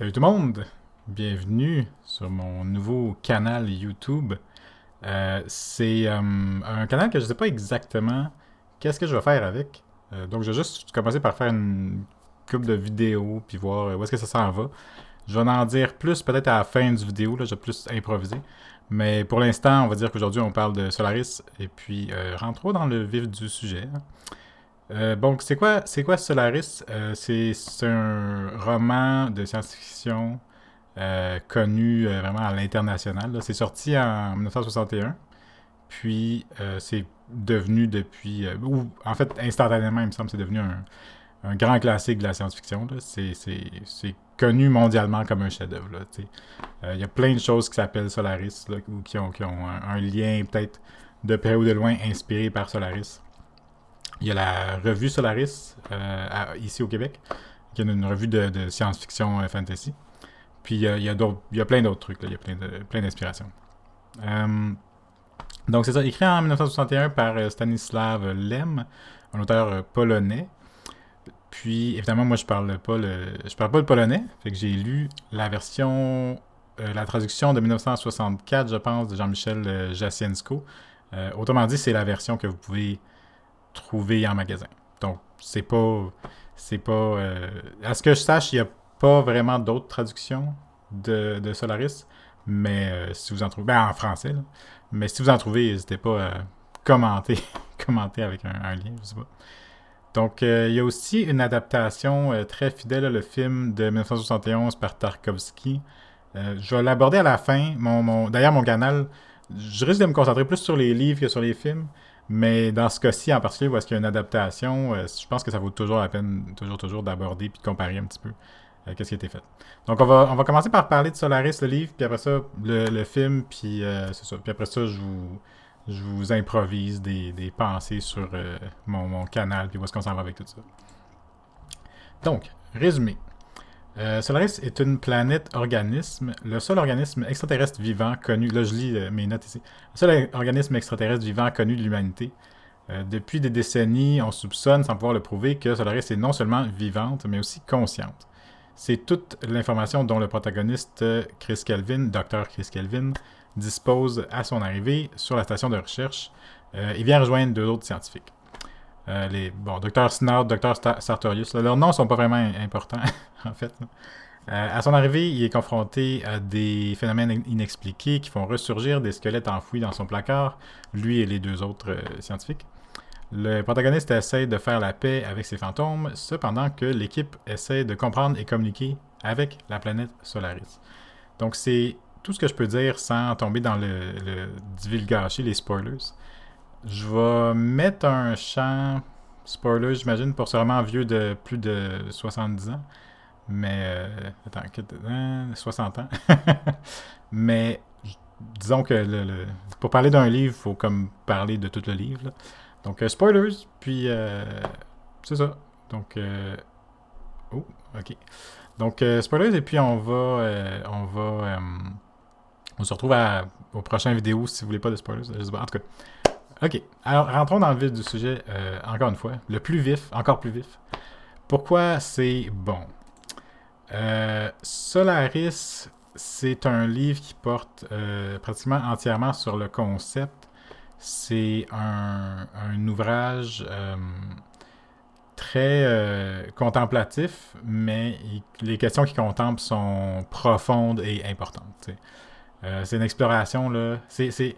Salut tout le monde! Bienvenue sur mon nouveau canal YouTube. C'est un canal que je ne sais pas exactement qu'est-ce que je vais faire avec. Donc je vais juste commencer par faire une couple de vidéos puis voir où est-ce que ça s'en va. Je vais en dire plus peut-être à la fin du vidéo, là, je vais plus improviser. Mais pour l'instant, on va dire qu'aujourd'hui on parle de Solaris et puis rentrons dans le vif du sujet, hein. Donc c'est quoi Solaris? C'est un roman de science-fiction connu vraiment à l'international, là. C'est sorti en 1961, puis c'est devenu depuis, ou en fait instantanément, il me semble, c'est devenu un grand classique de la science-fiction, là. C'est connu mondialement comme un chef-d'œuvre, là, tu sais. Il y a plein de choses qui s'appellent Solaris, là, ou qui ont un lien peut-être de près ou de loin inspiré par Solaris. Il y a la revue Solaris ici au Québec, qui est une revue de science-fiction fantasy. Puis il y a plein d'autres trucs, là. Il y a plein d'inspirations. Euh, donc c'est ça, écrit en 1961 par Stanislav Lem, un auteur polonais. Puis évidemment, moi je parle pas le polonais, fait que j'ai lu la version, la traduction de 1964, je pense, de Jean-Michel Jacienko. Autrement dit, c'est la version que vous pouvez trouver en magasin. Donc c'est pas, à ce que je sache, il n'y a pas vraiment d'autres traductions de Solaris, mais si vous en trouvez, ben en français, là. Mais si vous en trouvez, n'hésitez pas à commenter, commenter avec un lien, je sais pas. Donc, il y a aussi une adaptation très fidèle, là, le film de 1971 par Tarkovsky. Je vais l'aborder à la fin. D'ailleurs, mon canal, je risque de me concentrer plus sur les livres que sur les films, mais dans ce cas-ci en particulier, où est-ce qu'il y a une adaptation, je pense que ça vaut toujours la peine, toujours d'aborder puis de comparer un petit peu qu'est-ce qui a été fait. Donc, on va commencer par parler de Solaris, le livre, puis après ça, le film, puis c'est ça. Puis après ça, je vous improvise des pensées sur mon canal, puis où est-ce qu'on s'en va avec tout ça. Donc, résumé. Solaris est une planète organisme, le seul organisme extraterrestre vivant connu, là je lis mes notes ici, le seul organisme extraterrestre vivant connu de l'humanité. Depuis des décennies, on soupçonne, sans pouvoir le prouver, que Solaris est non seulement vivante, mais aussi consciente. C'est toute l'information dont le protagoniste Chris Kelvin, Dr. Chris Kelvin, dispose à son arrivée sur la station de recherche. Il vient rejoindre deux autres scientifiques. Dr. Snout, Dr. Sartorius, là, leurs noms sont pas vraiment importants, en fait. À son arrivée, il est confronté à des phénomènes inexpliqués qui font ressurgir des squelettes enfouis dans son placard, lui et les deux autres scientifiques. Le protagoniste essaie de faire la paix avec ses fantômes, cependant que l'équipe essaie de comprendre et communiquer avec la planète Solaris. Donc c'est tout ce que je peux dire sans tomber dans le divulgacher, les spoilers. Je vais mettre un champ spoiler, j'imagine, pour sûrement vieux de plus de 70 ans. Mais, attends, 60 ans. Mais, disons que pour parler d'un livre, il faut comme parler de tout le livre, là. Donc, spoilers, puis c'est ça. Donc, oh, ok. Donc, spoilers, et puis on se retrouve aux prochaines vidéos si vous voulez pas de spoilers. Je sais pas. En tout cas, ok, alors rentrons dans le vif du sujet, encore une fois. Le plus vif, encore plus vif. Pourquoi c'est bon? Solaris, c'est un livre qui porte pratiquement entièrement sur le concept. C'est un ouvrage très contemplatif, mais les questions qu'il contemple sont profondes et importantes, tu sais. C'est une exploration, là. C'est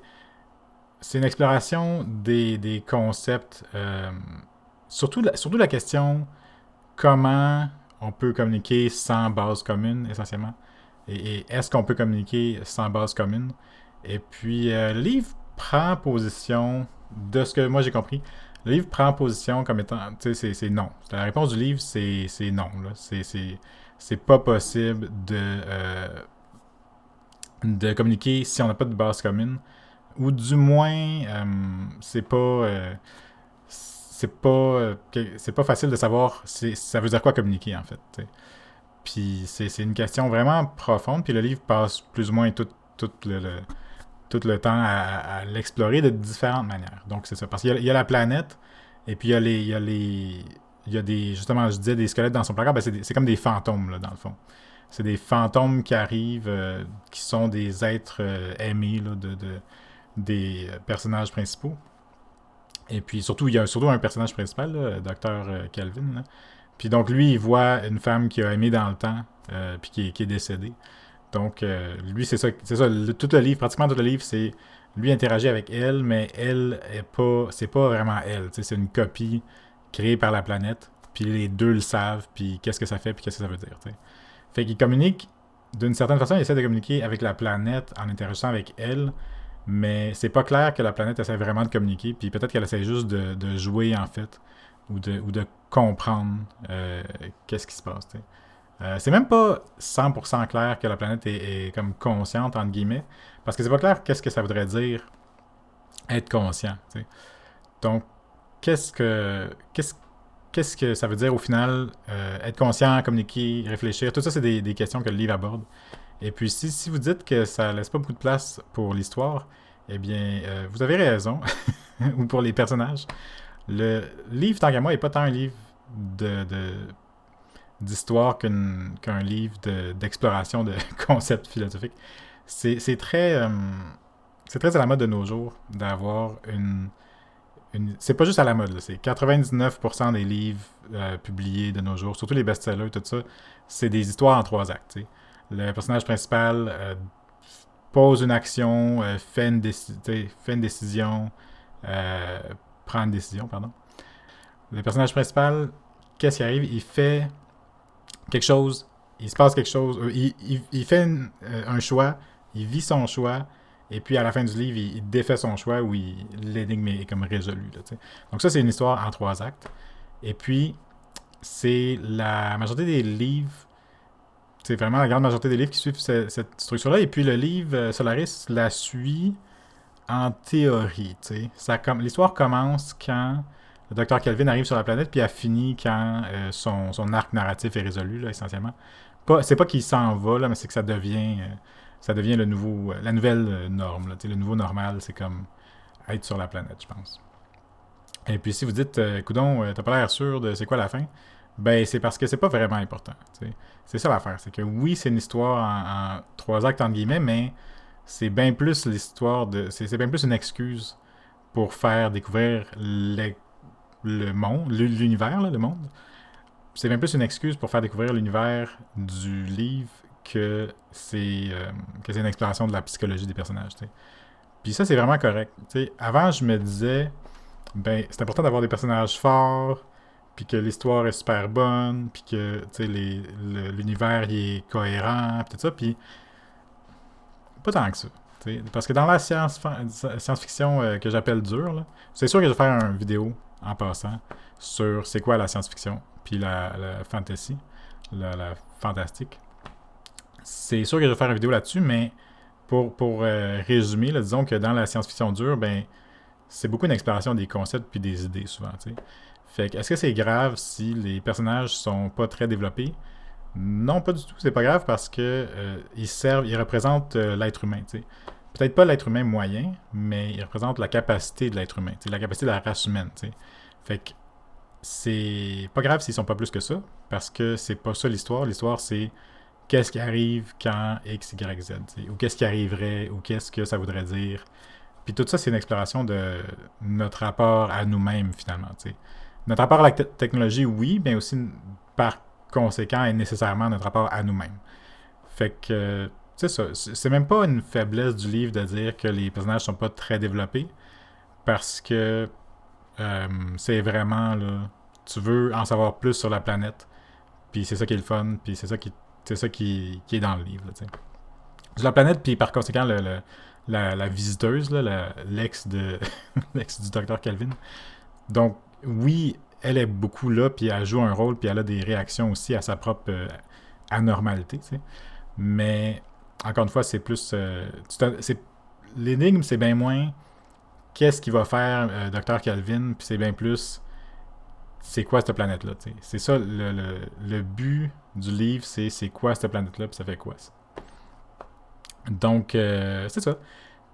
une exploration des concepts, surtout la question comment on peut communiquer sans base commune, essentiellement. Et est-ce qu'on peut communiquer sans base commune? Et puis, le livre prend position, de ce que moi j'ai compris, le livre prend position comme étant, tu sais, c'est non. La réponse du livre, c'est non, là. C'est pas possible de communiquer si on n'a pas de base commune. Ou du moins, c'est pas facile de savoir ça veut dire quoi communiquer en fait, t'sais. Puis c'est une question vraiment profonde, puis le livre passe plus ou moins tout le temps à l'explorer de différentes manières. Donc c'est ça, parce qu'il y a la planète, et puis il y a des, justement, je disais des squelettes dans son placard, ben c'est comme des fantômes là, dans le fond. c'est des fantômes qui arrivent, qui sont des êtres aimés là, des personnages principaux. Et puis surtout, il y a surtout un personnage principal, le docteur Calvin. Là. Puis donc lui, il voit une femme qu'il a aimée dans le temps, puis qui est décédée. Donc lui, c'est ça tout le livre, pratiquement tout le livre, c'est lui interagit avec elle, mais elle est pas, c'est pas vraiment elle. C'est une copie créée par la planète. Puis les deux le savent, puis qu'est-ce que ça fait, puis qu'est-ce que ça veut dire. T'sais. Fait qu'il communique, d'une certaine façon, il essaie de communiquer avec la planète en interagissant avec elle, mais c'est pas clair que la planète essaie vraiment de communiquer, puis peut-être qu'elle essaie juste de jouer, en fait, ou de comprendre qu'est-ce qui se passe. T'sais. C'est même pas 100% clair que la planète est comme consciente, entre guillemets, parce que c'est pas clair qu'est-ce que ça voudrait dire être conscient. T'sais. Donc, qu'est-ce que qu'est-ce qu'est-ce que ça veut dire au final être conscient, communiquer, réfléchir? Tout ça, c'est des questions que le livre aborde. Et puis, si vous dites que ça laisse pas beaucoup de place pour l'histoire, eh bien, vous avez raison. Ou pour les personnages. Le livre, tant qu'à moi, n'est pas tant un livre d'histoire qu'un livre d'exploration de concepts philosophiques. C'est très, c'est très à la mode de nos jours d'avoir c'est pas juste à la mode, là, c'est 99% des livres publiés de nos jours, surtout les best-sellers, tout ça, c'est des histoires en trois actes. T'sais. Le personnage principal pose une action, fait une décision, euh, prend une décision, pardon. Le personnage principal, qu'est-ce qui arrive? Il fait quelque chose, il se passe quelque chose, il fait un choix, il vit son choix, et puis à la fin du livre, il défait son choix où l'énigme est comme résolue. Là, donc ça, c'est une histoire en trois actes. Et puis, c'est la majorité des livres, c'est vraiment la grande majorité des livres qui suivent cette structure-là. Et puis le livre Solaris la suit en théorie. L'histoire commence quand le docteur Kelvin arrive sur la planète, puis elle finit quand son arc narratif est résolu, là, essentiellement. C'est pas qu'il s'en va, là, mais c'est que ça devient la nouvelle norme. Là, le nouveau normal, c'est comme être sur la planète, je pense. Et puis si vous dites, coudon, t'as pas l'air sûr de c'est quoi la fin, ben c'est parce que c'est pas vraiment important. T'sais. C'est ça l'affaire, c'est que oui, c'est une histoire en trois actes entre guillemets, mais c'est bien plus l'histoire de. C'est bien plus une excuse pour faire découvrir le monde, l'univers, là, le monde. C'est bien plus une excuse pour faire découvrir l'univers du livre que c'est une exploration de la psychologie des personnages. T'sais. Puis ça, c'est vraiment correct. T'sais, avant, je me disais, ben, c'est important d'avoir des personnages forts, puis que l'histoire est super bonne, puis que l'univers il est cohérent, puis tout ça. Puis pas tant que ça. Parce que dans la science-fiction que j'appelle dure, là, c'est sûr que je vais faire une vidéo en passant sur c'est quoi la science-fiction, puis la fantasy, la fantastique. C'est sûr que je vais faire une vidéo là-dessus, mais pour résumer, là, disons que dans la science-fiction dure, ben c'est beaucoup une exploration des concepts puis des idées souvent. T'sais. Fait que est-ce que c'est grave si les personnages sont pas très développés? Non, pas du tout. C'est pas grave parce que ils représentent l'être humain. T'sais. Peut-être pas l'être humain moyen, mais ils représentent la capacité de l'être humain, la capacité de la race humaine. T'sais. Fait que c'est pas grave s'ils sont pas plus que ça, parce que c'est pas ça l'histoire. L'histoire, c'est qu'est-ce qui arrive quand X, Y, Z, t'sais. Ou qu'est-ce qui arriverait, ou qu'est-ce que ça voudrait dire. Puis tout ça, c'est une exploration de notre rapport à nous-mêmes, finalement. T'sais. Notre rapport à la technologie, oui, mais aussi, par conséquent, et nécessairement notre rapport à nous-mêmes. Fait que, c'est ça. C'est même pas une faiblesse du livre de dire que les personnages sont pas très développés, parce que c'est vraiment, là, tu veux en savoir plus sur la planète, puis c'est ça qui est le fun, puis c'est ça qui est dans le livre. Là, sur la planète, puis par conséquent, la visiteuse, là, l'ex l'ex du docteur Calvin. Donc, oui, elle est beaucoup là, puis elle joue un rôle, puis elle a des réactions aussi à sa propre anormalité, tu sais. Mais, encore une fois, c'est plus... l'énigme, c'est bien moins qu'est-ce qu'il va faire Dr. Calvin, puis c'est bien plus c'est quoi cette planète-là, tu sais. C'est ça, le but du livre, c'est quoi cette planète-là, puis ça fait quoi, ça. Donc, c'est ça.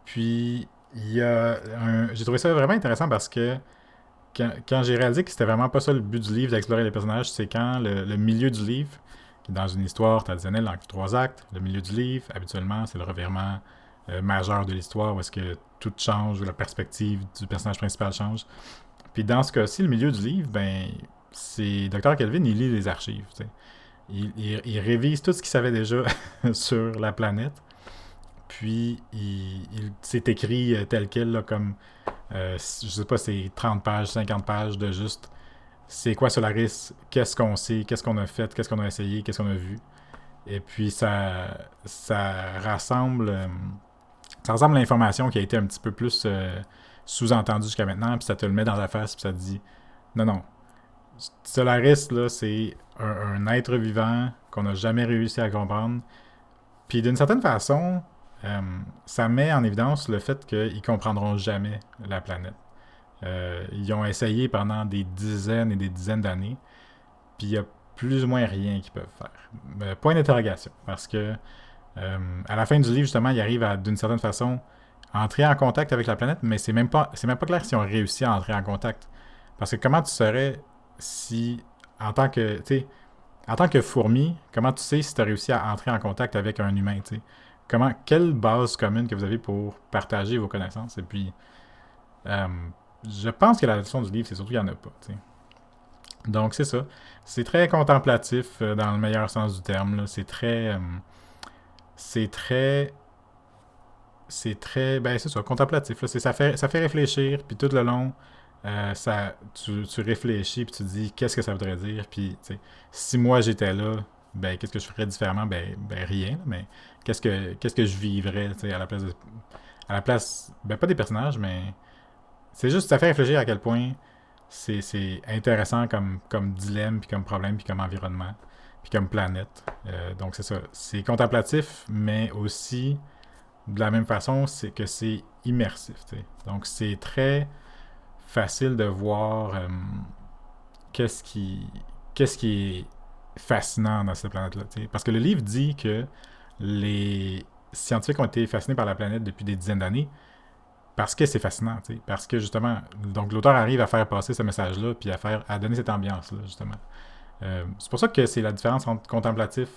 Puis, j'ai trouvé ça vraiment intéressant parce que quand j'ai réalisé que c'était vraiment pas ça le but du livre d'explorer les personnages, c'est quand le milieu du livre, Puis dans une histoire traditionnelle en 3 actes, le milieu du livre, habituellement, c'est le revirement majeur de l'histoire où est-ce que tout change, où la perspective du personnage principal change. Puis dans ce cas-ci, le milieu du livre, ben, c'est Dr. Kelvin, il lit les archives. T'sais. Il révise tout ce qu'il savait déjà sur la planète. Puis il s'est écrit tel quel, là, comme, je sais pas, c'est 30 pages, 50 pages de juste c'est quoi Solaris, qu'est-ce qu'on sait, qu'est-ce qu'on a fait, qu'est-ce qu'on a essayé, qu'est-ce qu'on a vu. Et puis ça rassemble ça ressemble à l'information qui a été un petit peu plus sous-entendue jusqu'à maintenant, puis ça te le met dans la face, puis ça te dit non, non. Solaris, là, c'est un être vivant qu'on n'a jamais réussi à comprendre. Puis d'une certaine façon, ça met en évidence le fait qu'ils comprendront jamais la planète. Ils ont essayé pendant des dizaines et des dizaines d'années, puis il y a plus ou moins rien qu'ils peuvent faire. Point d'interrogation, parce que à la fin du livre, justement, ils arrivent à, d'une certaine façon, entrer en contact avec la planète, mais c'est même pas clair si on réussit à entrer en contact. Parce que comment tu saurais si, en tant que, tu sais, en tant que fourmi, comment tu sais si tu as réussi à entrer en contact avec un humain, tu sais? Quelle base commune que vous avez pour partager vos connaissances? Et puis, euh, je pense que la leçon du livre, c'est surtout qu'il n'y en a pas, tu sais. Donc, c'est ça. C'est très contemplatif dans le meilleur sens du terme, là. C'est très ben c'est ça, contemplatif. Là. Ça fait réfléchir, puis tout le long, tu réfléchis, puis tu te dis qu'est-ce que ça voudrait dire, puis si moi j'étais là, ben qu'est-ce que je ferais différemment, ben rien, mais qu'est-ce que je vivrais, à la place, ben pas des personnages, mais c'est juste, ça fait réfléchir à quel point c'est intéressant comme dilemme, puis comme problème, puis comme environnement, puis comme planète. Donc c'est ça, c'est contemplatif, mais aussi de la même façon, c'est que c'est immersif. T'sais. Donc, c'est très facile de voir qu'est-ce qui, qu'est-ce qui est fascinant dans cette planète-là. T'sais. Parce que le livre dit que les scientifiques ont été fascinés par la planète depuis des dizaines d'années parce que c'est fascinant. T'sais. Parce que, justement, donc l'auteur arrive à faire passer ce message-là puis à donner cette ambiance-là, justement. C'est pour ça que c'est la différence entre contemplatif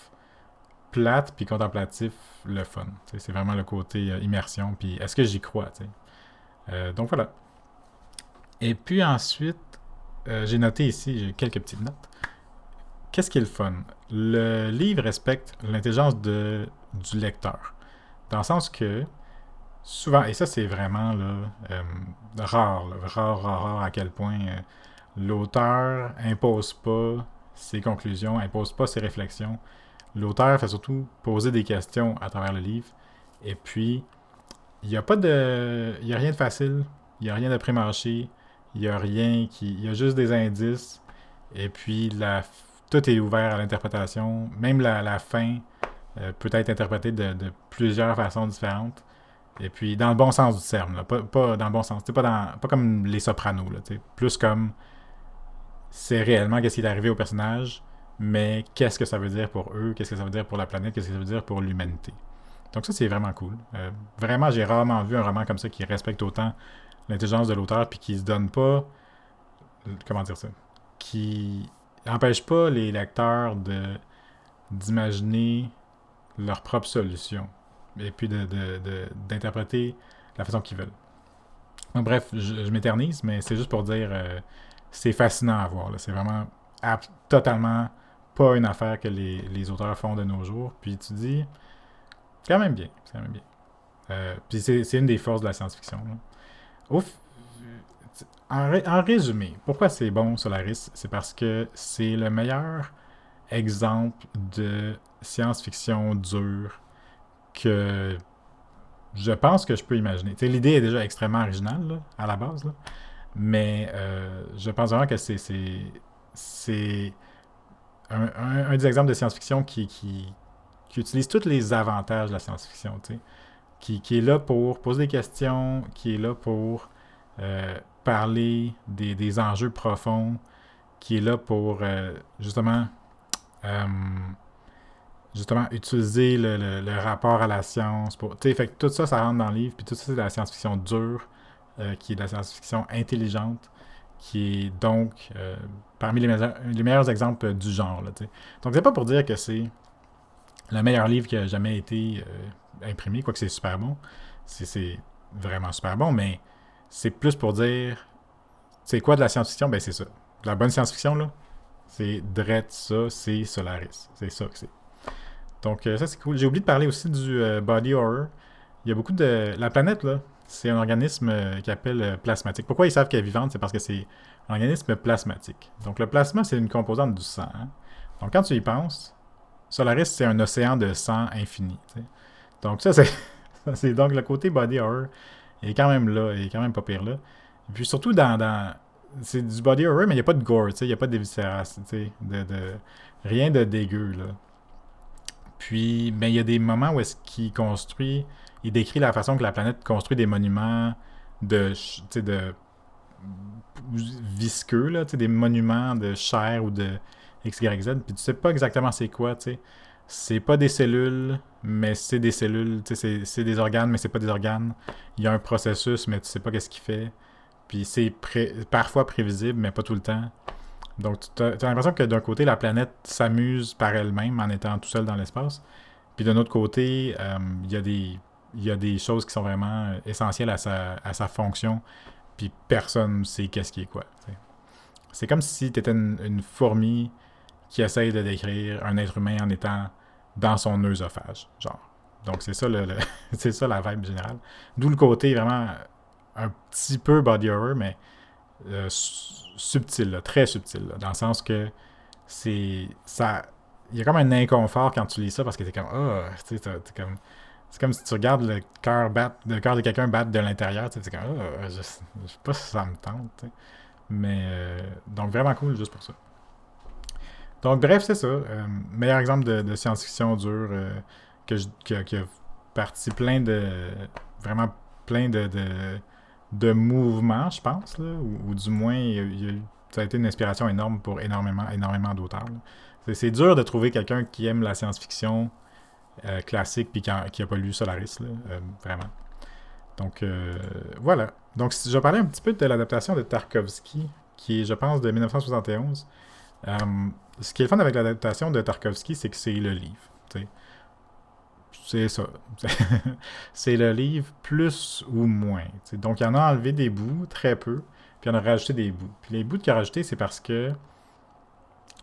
plate puis contemplatif le fun. T'sais, c'est vraiment le côté immersion puis est-ce que j'y crois. Donc voilà. Et puis ensuite, j'ai noté ici, j'ai quelques petites notes. Qu'est-ce qui est le fun? Le livre respecte l'intelligence du lecteur. Dans le sens que souvent, et ça c'est vraiment là, rare à quel point l'auteur impose pas ses conclusions, impose pas ses réflexions. L'auteur fait surtout poser des questions à travers le livre. Et puis, il n'y a pas de. Il n'y a rien de facile. Il n'y a rien de pré-mâché. Il n'y a rien qui. Il y a juste des indices. Et puis, tout est ouvert à l'interprétation. Même la fin peut être interprétée de plusieurs façons différentes. Et puis, dans le bon sens du terme. Là. Pas dans le bon sens. Pas comme les Sopranos. Là, plus comme. C'est réellement qu'est-ce qui est arrivé au personnage. Mais qu'est-ce que ça veut dire pour eux, qu'est-ce que ça veut dire pour la planète, qu'est-ce que ça veut dire pour l'humanité. Donc ça, c'est vraiment cool. Vraiment, j'ai rarement vu un roman comme ça qui respecte autant l'intelligence de l'auteur puis qui se donne pas, comment dire ça, qui empêche pas les lecteurs d'imaginer leur propre solution et puis d'interpréter la façon qu'ils veulent. Donc, bref, je m'éternise, mais c'est juste pour dire c'est fascinant à voir. Là. C'est vraiment totalement pas une affaire que les auteurs font de nos jours. Puis tu dis, c'est quand même bien. C'est quand même bien. Puis c'est une des forces de la science-fiction. Là. Ouf. En résumé, pourquoi c'est bon Solaris? C'est parce que c'est le meilleur exemple de science-fiction dure que je pense que je peux imaginer. T'sais, l'idée est déjà extrêmement originale là, à la base, là, mais je pense vraiment que c'est un des exemples de science-fiction qui utilise tous les avantages de la science-fiction, qui est là pour poser des questions, qui est là pour parler des enjeux profonds, qui est là pour euh, justement utiliser le rapport à la science. Fait que tout ça, ça rentre dans le livre, puis tout ça, c'est de la science-fiction dure, qui est de la science-fiction intelligente, qui est donc parmi les meilleurs exemples du genre. Là, t'sais. Donc, c'est pas pour dire que c'est le meilleur livre qui a jamais été imprimé, quoique c'est super bon. C'est vraiment super bon, mais c'est plus pour dire, c'est quoi de la science-fiction? Ben, c'est ça. De la bonne science-fiction, là, c'est drette ça, c'est Solaris. C'est ça que c'est. Donc, ça, c'est cool. J'ai oublié de parler aussi du body horror. Il y a beaucoup de... La planète, là, c'est un organisme qui appelle plasmatique. Pourquoi ils savent qu'elle est vivante? C'est parce que c'est un organisme plasmatique. Donc, le plasma, c'est une composante du sang. Hein? Donc, quand tu y penses, Solaris, c'est un océan de sang infini. T'sais. Donc, ça, c'est donc le côté body horror. Il est quand même là, il est quand même pas pire là. Et puis, surtout c'est du body horror, mais il n'y a pas de gore, il n'y a pas de viscéras, rien de dégueu, là. Puis, ben, il y a des moments où est-ce il décrit la façon que la planète construit des monuments de visqueux, là, des monuments de chair ou de XYZ, puis tu sais pas exactement c'est quoi, tu sais. C'est pas des cellules, mais c'est des cellules, tu sais, c'est des organes, mais c'est pas des organes. Il y a un processus, mais tu sais pas qu'est-ce qu'il fait. Puis c'est parfois prévisible, mais pas tout le temps. Donc, tu as l'impression que d'un côté, la planète s'amuse par elle-même en étant tout seul dans l'espace. Puis d'un autre côté, il y a des choses qui sont vraiment essentielles à sa fonction. Puis personne ne sait qu'est-ce qui est quoi. T'sais. C'est comme si tu étais une fourmi qui essaye de décrire un être humain en étant dans son œsophage. Genre. Donc, c'est ça, c'est ça la vibe générale. D'où le côté vraiment un petit peu body horror, mais subtil, là, très subtil, là, dans le sens que c'est ça, il y a comme un inconfort quand tu lis ça parce que t'es comme tu sais, c'est comme si tu regardes le cœur de quelqu'un battre de l'intérieur, tu sais, c'est comme je sais pas si ça me tente, tu sais. Mais donc vraiment cool juste pour ça. Donc bref, c'est ça, meilleur exemple de science-fiction dure qui a parti plein de vraiment plein de mouvements, je pense, là, ou du moins, ça a été une inspiration énorme pour énormément d'auteurs. C'est dur de trouver quelqu'un qui aime la science-fiction classique puis qui a pas lu Solaris, là, vraiment. Donc, voilà. Donc, je vais parler un petit peu de l'adaptation de Tarkovsky, qui est, je pense, de 1971. Ce qui est le fun avec l'adaptation de Tarkovsky, c'est que c'est le livre. T'sais. C'est ça. C'est le livre plus ou moins. T'sais. Donc, il en a enlevé des bouts, très peu, puis il en a rajouté des bouts. Puis les bouts qu'il a rajoutés, c'est parce que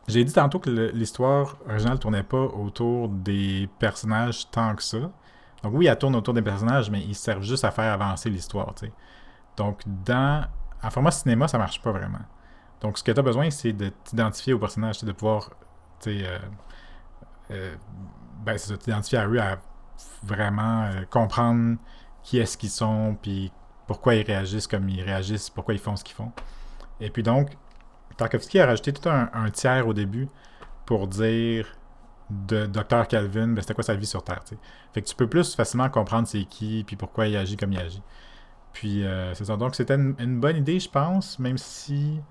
j'ai dit tantôt que l'histoire originale tournait pas autour des personnages tant que ça. Donc oui, elle tourne autour des personnages, mais ils servent juste à faire avancer l'histoire. T'sais. Donc, en format cinéma, ça marche pas vraiment. Donc, ce que tu as besoin, c'est de t'identifier au personnage, de pouvoir, ben, c'est ça, t'identifier à eux, à vraiment comprendre qui est-ce qu'ils sont, puis pourquoi ils réagissent comme ils réagissent, pourquoi ils font ce qu'ils font. Et puis donc, Tarkovsky a rajouté tout un tiers au début pour dire de Dr. Calvin, ben, c'était quoi sa vie sur Terre, t'sais. Fait que tu peux plus facilement comprendre c'est qui, puis pourquoi il agit comme il agit. Puis, c'est ça. Donc, c'était une bonne idée, je pense, même si,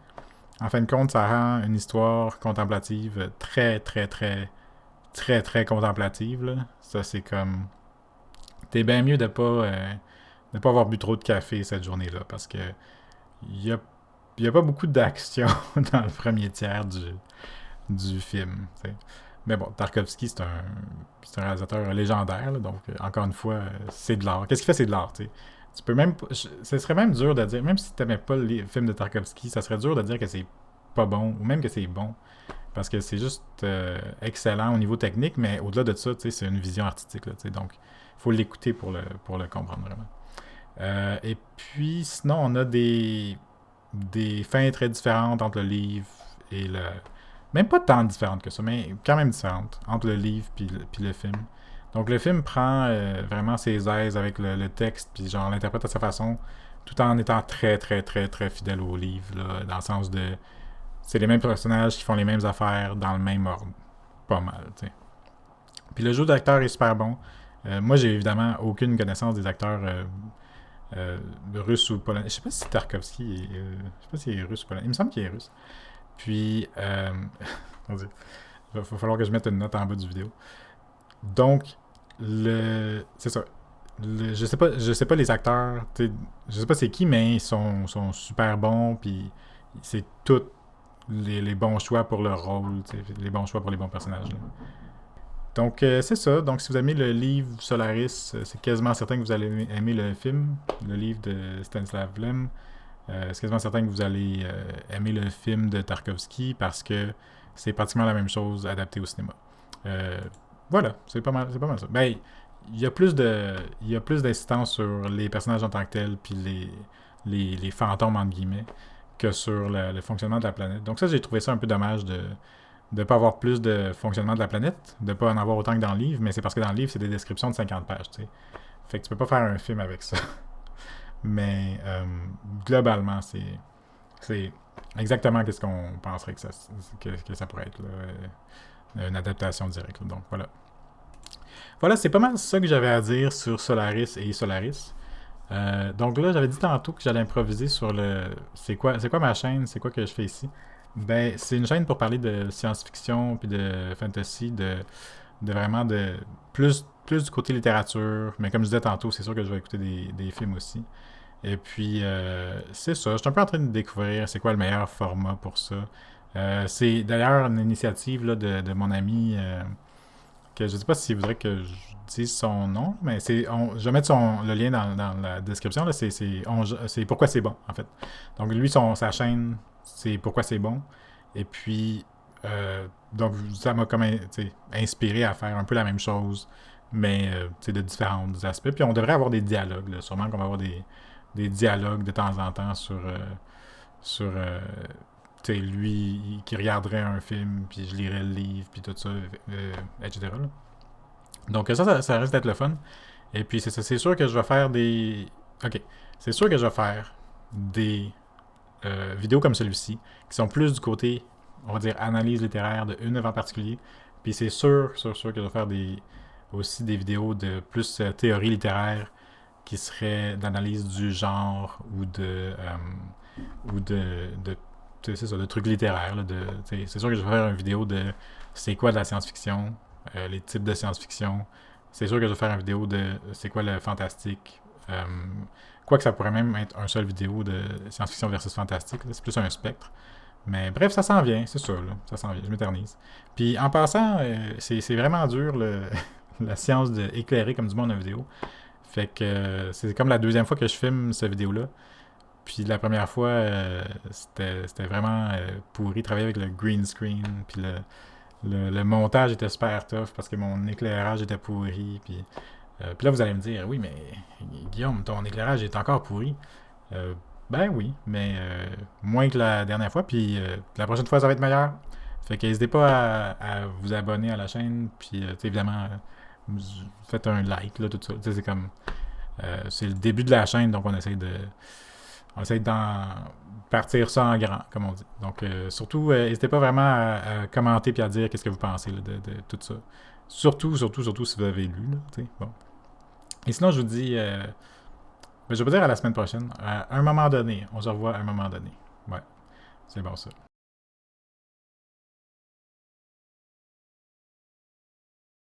en fin de compte, ça rend une histoire contemplative très contemplative, là. Ça, c'est comme... T'es bien mieux de pas avoir bu trop de café cette journée-là, parce que il y a pas beaucoup d'action dans le premier tiers du film, t'sais. Mais bon, Tarkovsky, c'est un réalisateur légendaire, là, donc, encore une fois, c'est de l'art. Qu'est-ce qu'il fait, c'est de l'art, tu sais. Tu peux même... Ce serait même dur de dire, même si tu n'aimais pas les films de Tarkovsky, ça serait dur de dire que c'est pas bon, ou même que c'est bon. Parce que c'est juste excellent au niveau technique, mais au-delà de ça, c'est une vision artistique. Là, donc, il faut l'écouter pour le comprendre vraiment. Et puis, sinon, on a des fins très différentes entre le livre et le... Même pas tant différentes que ça, mais quand même différentes entre le livre puis le film. Donc, le film prend vraiment ses aises avec le texte, puis genre l'interprète à sa façon, tout en étant très fidèle au livre, là, dans le sens de... C'est les mêmes personnages qui font les mêmes affaires dans le même ordre. Pas mal, tu sais. Puis le jeu d'acteur est super bon. Moi, j'ai évidemment aucune connaissance des acteurs russes ou polonais. Je sais pas si Tarkovsky est... je sais pas s'il est russe ou polonais. Il me semble qu'il est russe. Puis... il va falloir que je mette une note en bas du vidéo. Donc, c'est ça. Je sais pas les acteurs, je sais pas c'est qui, mais ils sont super bons, puis c'est tous les bons choix pour le rôle, les bons choix pour les bons personnages. Là. Donc, c'est ça. Donc, si vous aimez le livre Solaris, c'est quasiment certain que vous allez aimer le film, le livre de Stanislav Lem. C'est quasiment certain que vous allez aimer le film de Tarkovsky parce que c'est pratiquement la même chose adaptée au cinéma. Euh, voilà, c'est pas mal ça. Ben, il y a plus d'insistance sur les personnages en tant que tels, puis les fantômes, entre guillemets, que sur le fonctionnement de la planète. Donc ça, j'ai trouvé ça un peu dommage de ne pas avoir plus de fonctionnement de la planète, de ne pas en avoir autant que dans le livre, mais c'est parce que dans le livre, c'est des descriptions de 50 pages, tu sais. Fait que tu peux pas faire un film avec ça. Mais globalement, c'est exactement ce qu'on penserait que ça pourrait être, là, une adaptation directe. Donc voilà. Voilà, c'est pas mal ça que j'avais à dire sur Solaris et Solaris. Donc là, j'avais dit tantôt que j'allais improviser sur le. C'est quoi ma chaîne, c'est quoi que je fais ici. Ben, c'est une chaîne pour parler de science-fiction puis de fantasy, de vraiment de plus du côté littérature. Mais comme je disais tantôt, c'est sûr que je vais écouter des films aussi. Et puis, c'est ça. Je suis un peu en train de découvrir c'est quoi le meilleur format pour ça. C'est d'ailleurs une initiative là, de mon ami que je ne sais pas s'il voudrait que je dise son nom, mais je vais mettre le lien dans la description. Là, c'est Pourquoi c'est bon, en fait. Donc, lui, sa chaîne, c'est Pourquoi c'est bon. Et puis, donc, ça m'a comme inspiré à faire un peu la même chose, mais de différents aspects. Puis, on devrait avoir des dialogues. Là. Sûrement qu'on va avoir des dialogues de temps en temps sur lui qui regarderait un film, puis je lirais le livre, puis tout ça, etc. Là. Donc ça risque d'être le fun. Et puis c'est ça, c'est sûr que je vais faire des... Ok, c'est sûr que je vais faire des vidéos comme celui-ci, qui sont plus du côté, on va dire, analyse littéraire d'une œuvre en particulier. Puis c'est sûr que je vais faire aussi des vidéos de plus théorie littéraire, qui serait d'analyse du genre ou c'est ça, de trucs littéraires. Là, c'est sûr que je vais faire une vidéo de c'est quoi de la science-fiction, les types de science-fiction. C'est sûr que je vais faire une vidéo de c'est quoi le fantastique. Quoique ça pourrait même être un seul vidéo de science-fiction versus fantastique. Là, c'est plus un spectre. Mais bref, ça s'en vient, c'est sûr. Là, ça s'en vient, je m'éternise. Puis en passant, c'est vraiment dur la science d'éclairer comme du monde en vidéo. Fait que c'est comme la deuxième fois que je filme cette vidéo-là. Puis la première fois, c'était vraiment pourri. Travailler avec le green screen. Puis le montage était super tough parce que mon éclairage était pourri. Puis là, vous allez me dire, oui, mais Guillaume, ton éclairage est encore pourri. Ben oui, mais moins que la dernière fois. Puis la prochaine fois, ça va être meilleur. Fait que n'hésitez pas à vous abonner à la chaîne. Puis évidemment, faites un like, là, tout ça. C'est comme. C'est le début de la chaîne, donc on essaie d'en partir ça en grand, comme on dit. Donc, surtout, n'hésitez pas vraiment à commenter et à dire qu'est-ce que vous pensez là, de tout ça. Surtout si vous avez lu. Là, bon. Et sinon, je vous dis, je vais pas dire à la semaine prochaine. À un moment donné, on se revoit à un moment donné. Ouais, c'est bon ça.